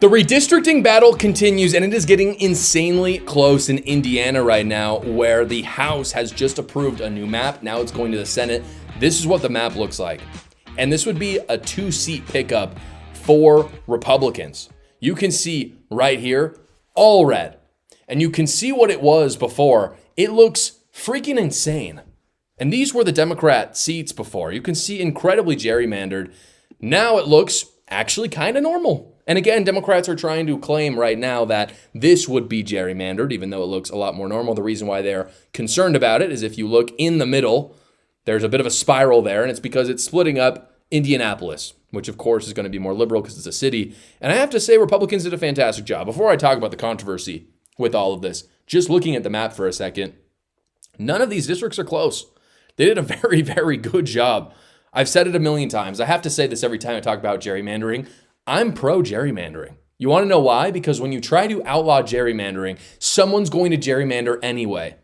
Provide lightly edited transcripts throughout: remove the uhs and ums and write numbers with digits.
The redistricting battle continues, and it is getting insanely close in Indiana right now, where the House has just approved a new map. Now it's going to the Senate. This is what the map looks like. And this would be a 2-seat pickup for Republicans. You can see right here, all red. And you can see what it was before. It looks freaking insane. And these were the Democrat seats before. You can see incredibly gerrymandered. Now it looks actually kind of normal. And again, Democrats are trying to claim right now that this would be gerrymandered, even though it looks a lot more normal. The reason why they're concerned about it is if you look in the middle, there's a bit of a spiral there, and it's because it's splitting up Indianapolis, which of course is going to be more liberal because it's a city. And I have to say, Republicans did a fantastic job. Before I talk about the controversy with all of this, just looking at the map for a second, none of these districts are close. They did a very, very good job. I've said it a million times. I have to say this every time I talk about gerrymandering. I'm pro gerrymandering. You want to know why? Because when you try to outlaw gerrymandering, someone's going to gerrymander anyway.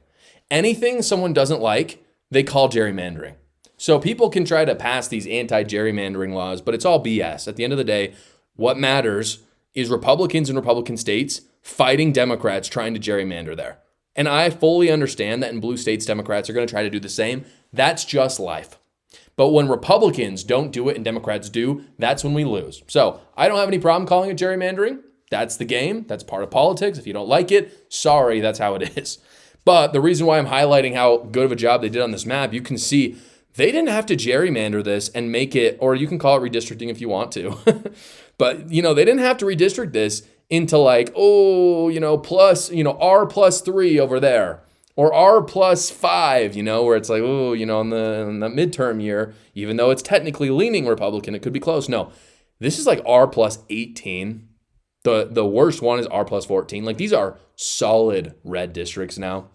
Anything someone doesn't like, they call gerrymandering. So people can try to pass these anti-gerrymandering laws, but it's all BS. At the end of the day, what matters is Republicans in Republican states fighting Democrats trying to gerrymander there. And I fully understand that in blue states, Democrats are going to try to do the same. That's just life. But when Republicans don't do it and Democrats do, that's when we lose. So I don't have any problem calling it gerrymandering. That's the game. That's part of politics. If you don't like it, sorry, that's how it is. But the reason why I'm highlighting how good of a job they did on this map, you can see they didn't have to gerrymander this and make it, or you can call it redistricting if you want to. But, they didn't have to redistrict this into like, plus, R+3 over there. Or R+5, where it's like, in the midterm year, even though it's technically leaning Republican, it could be close. No, this is like R+18. The worst one is R+14. Like, these are solid red districts now,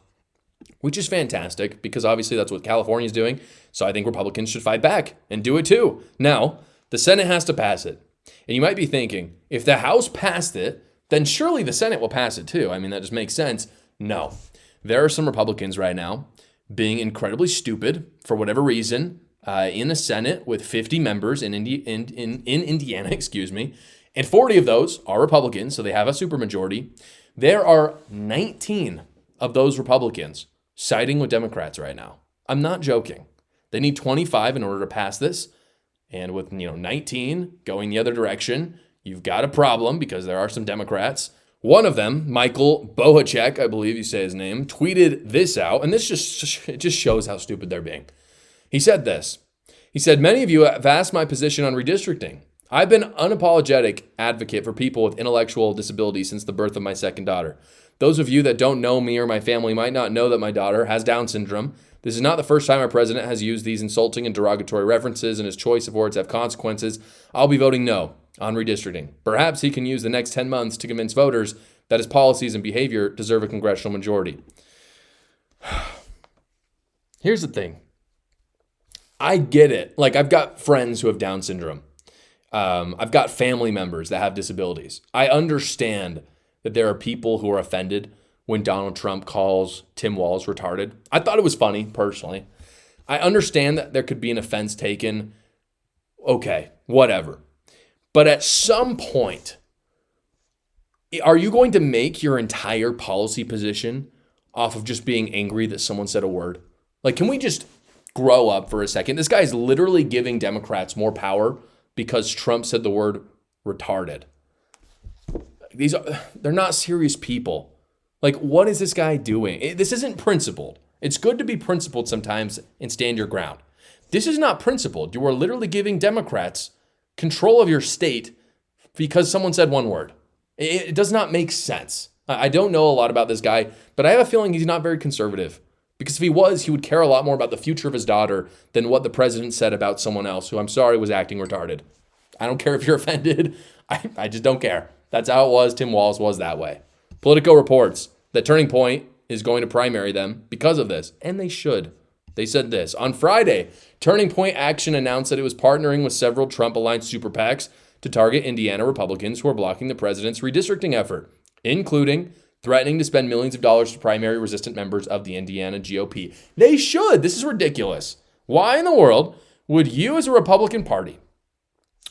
which is fantastic because obviously that's what California is doing. So I think Republicans should fight back and do it too. Now, the Senate has to pass it. And you might be thinking, if the House passed it, then surely the Senate will pass it too. I mean, that just makes sense. No. There are some Republicans right now being incredibly stupid for whatever reason in the Senate with 50 members in Indiana, and 40 of those are Republicans, so they have a supermajority. There are 19 of those Republicans siding with Democrats right now. I'm not joking. They need 25 in order to pass this, and with 19 going the other direction, you've got a problem because there are some Democrats. One of them, Michael Bohacek, I believe you say his name, tweeted this out, and this just shows how stupid they're being. He said this. He said, "Many of you have asked my position on redistricting. I've been unapologetic advocate for people with intellectual disabilities since the birth of my second daughter. Those of you that don't know me or my family might not know that my daughter has Down syndrome. This is not the first time our president has used these insulting and derogatory references, and his choice of words have consequences. I'll be voting no on redistricting. Perhaps he can use the next 10 months to convince voters that his policies and behavior deserve a congressional majority." Here's the thing. I get it. Like, I've got friends who have Down syndrome. I've got family members that have disabilities. I understand that there are people who are offended when Donald Trump calls Tim Walz retarded. I thought it was funny, personally. I understand that there could be an offense taken. Okay, whatever. But at some point, are you going to make your entire policy position off of just being angry that someone said a word? Like, can we just grow up for a second? This guy is literally giving Democrats more power because Trump said the word retarded. They're not serious people. Like, what is this guy doing? This isn't principled. It's good to be principled sometimes and stand your ground. This is not principled. You are literally giving Democrats control of your state because someone said one word. It does not make sense. I don't know a lot about this guy, but I have a feeling he's not very conservative. Because if he was, he would care a lot more about the future of his daughter than what the president said about someone else who, I'm sorry, was acting retarded. I don't care if you're offended. I just don't care. That's how it was. Tim Walz was that way. Politico reports that Turning Point is going to primary them because of this, and they should. They said this. On Friday, Turning Point Action announced that it was partnering with several Trump-aligned super PACs to target Indiana Republicans who are blocking the president's redistricting effort, including threatening to spend millions of dollars to primary resistant members of the Indiana GOP. They should. This is ridiculous. Why in the world would you as a Republican Party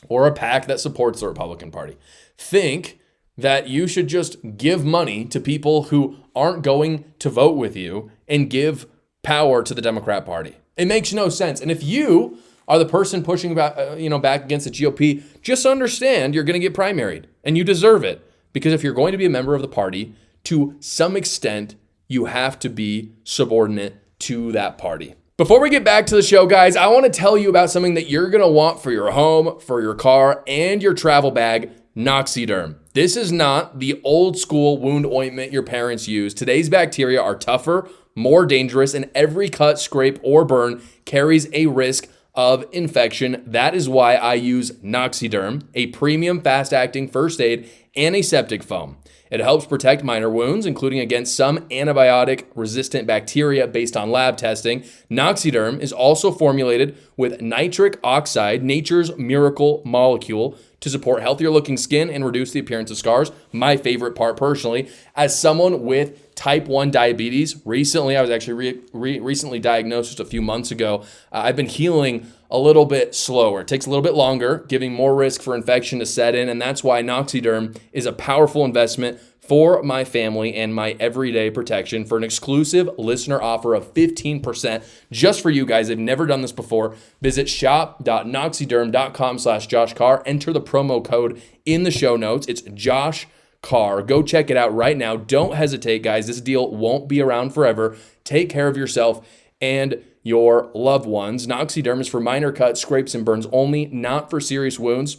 or a PAC that supports the Republican Party think that you should just give money to people who aren't going to vote with you and give power to the Democrat Party. It makes no sense. And if you are the person pushing back, back against the GOP, just understand you're going to get primaried and you deserve it. Because if you're going to be a member of the party, to some extent, you have to be subordinate to that party. Before we get back to the show, guys, I want to tell you about something that you're going to want for your home, for your car, and your travel bag, Noxiderm. This is not the old school wound ointment your parents use. Today's bacteria are tougher, more dangerous, and every cut, scrape, or burn carries a risk of infection. That is why I use Noxiderm, a premium fast-acting first aid antiseptic foam. It helps protect minor wounds, including against some antibiotic-resistant bacteria based on lab testing. Noxiderm is also formulated with nitric oxide, nature's miracle molecule, to support healthier-looking skin and reduce the appearance of scars. My favorite part, personally, as someone with type 1 diabetes, recently, I was actually recently diagnosed just a few months ago. I've been healing a little bit slower. It takes a little bit longer, giving more risk for infection to set in, and that's why Noxiderm is a powerful investment for my family and my everyday protection. For an exclusive listener offer of 15% just for you guys, I've never done this before. Visit shop.noxiderm.com/Josh Carr. Enter the promo code in the show notes. It's Josh Carr. Go check it out right now. Don't hesitate, guys. This deal won't be around forever. Take care of yourself and your loved ones. Noxiderm is for minor cuts, scrapes, and burns only, not for serious wounds.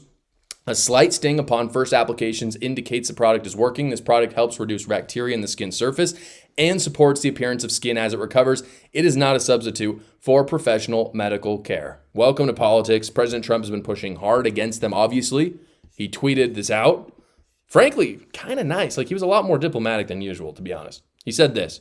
A slight sting upon first applications indicates the product is working. This product helps reduce bacteria in the skin surface and supports the appearance of skin as it recovers. It is not a substitute for professional medical care. Welcome to politics. President Trump has been pushing hard against them, obviously. He tweeted this out. Frankly, kind of nice. Like, he was a lot more diplomatic than usual, to be honest. He said this.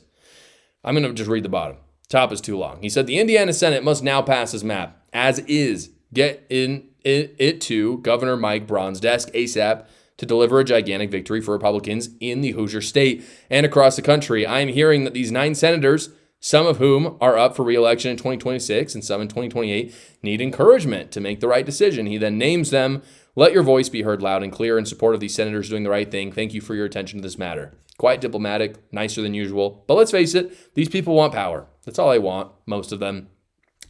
I'm going to just read the bottom. Top is too long. He said, the Indiana Senate must now pass this map as is. Get it to Governor Mike Braun's desk ASAP to deliver a gigantic victory for Republicans in the Hoosier state and across the country. I am hearing that these 9 senators, some of whom are up for re-election in 2026 and some in 2028, need encouragement to make the right decision. He then names them. Let your voice be heard loud and clear in support of these senators doing the right thing. Thank you for your attention to this matter. Quite diplomatic, nicer than usual. But let's face it, these people want power. That's all they want, most of them.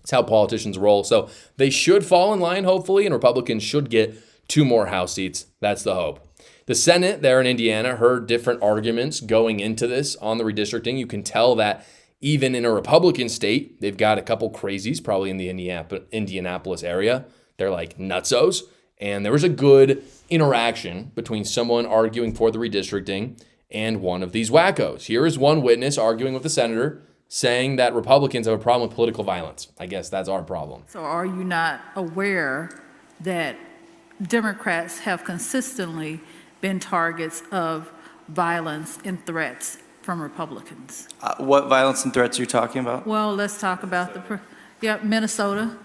It's how politicians roll. So they should fall in line, hopefully, and Republicans should get 2 more House seats. That's the hope. The Senate there in Indiana heard different arguments going into this on the redistricting. You can tell that even in a Republican state, they've got a couple crazies, probably in the Indianapolis area. They're like nutsos. And there was a good interaction between someone arguing for the redistricting and one of these wackos. Here is one witness arguing with the senator, saying that Republicans have a problem with political violence. I guess that's our problem. So are you not aware that Democrats have consistently been targets of violence and threats from Republicans? What violence and threats are you talking about? Well, let's talk about Minnesota.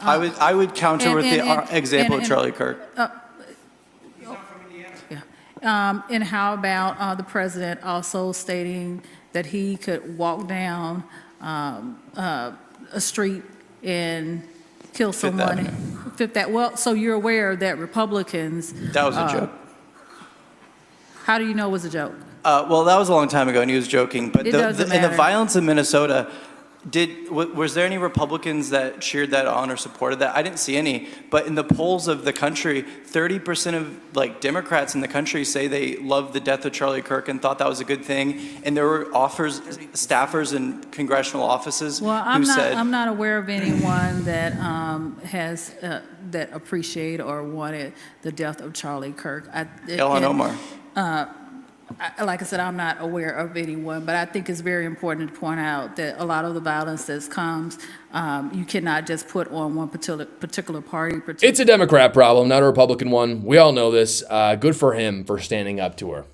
I would counter with the example of Charlie Kirk. And how about the president also stating that he could walk down a street and kill someone? Well, so you're aware that Republicans... That was a joke. How do you know it was a joke? Well, that was a long time ago, and he was joking. But in the violence in Minnesota... Was there any Republicans that cheered that on or supported that? I didn't see any. But in the polls of the country, 30% of Democrats in the country say they loved the death of Charlie Kirk and thought that was a good thing. And there were staffers in congressional offices who said... I'm not aware of anyone that has that appreciate or wanted the death of Charlie Kirk. Ilhan Omar. Like I said, I'm not aware of anyone, but I think it's very important to point out that a lot of the violence that comes, you cannot just put on one particular party. It's a Democrat problem, not a Republican one. We all know this. Good for him for standing up to her.